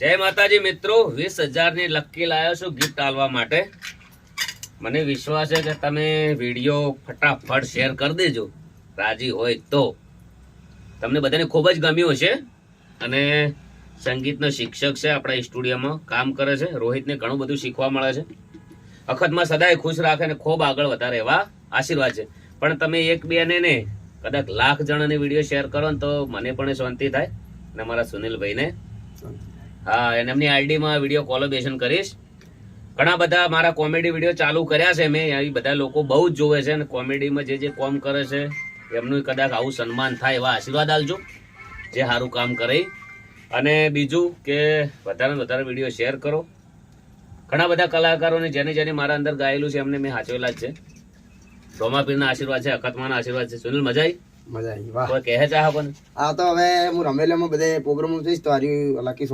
જય માતાજી મિત્રો, 20,000 ની લકી લાવ્યો છું ગિફ્ટ આલવા માટે. મને વિશ્વાસ છે કે તમે વિડીયો ફટાફટ શેર કરી દેજો, રાજી હોય તો. તમને બધાને ખૂબ જ ગમ્યું હશે. અને સંગીતનો શિક્ષક છે, આપણા સ્ટુડિયોમાં કામ કરે છે. રોહિતને ઘણું બધું શીખવા મળે છે. અખતમાં સદાય ખુશ રાખે ને ખૂબ આગળ વધારે એવા આશીર્વાદ છે. પણ તમે એક બે ને કદાચ લાખ જણાની વિડીયો શેર કરો ને તો મને પણ શાંતિ થાય ને મારા સુનિલભાઈને. હા, અને એમની આઈડીમાં વિડીયો કોલેબોરેશન કરીશ. ઘણા બધા મારા કોમેડી વિડીયો ચાલુ કર્યા છે મેં. એ બધા લોકો બહુ જ જોવે છે અને કોમેડીમાં જે કોમ કરે છે એમનું કદાચ આવું સન્માન થાય એવા આશીર્વાદ આલજો, જે સારું કામ કરે. અને બીજું કે વધારે વધારે વિડીયો શેર કરો. ઘણા બધા કલાકારોને જેને મારા અંદર ગાયેલું છે એમને મેં સાચવેલા જ છે. રોમાપીરના આશીર્વાદ છે, અકસ્માના આશીર્વાદ છે. સુનિલ મજા આવી? મજા આવી. વાહ, કોઈ કહે ચાહ પણ આ તો હવે હું રમેલામાં બધે પ્રોગ્રામ જઈશ તો હારી લકી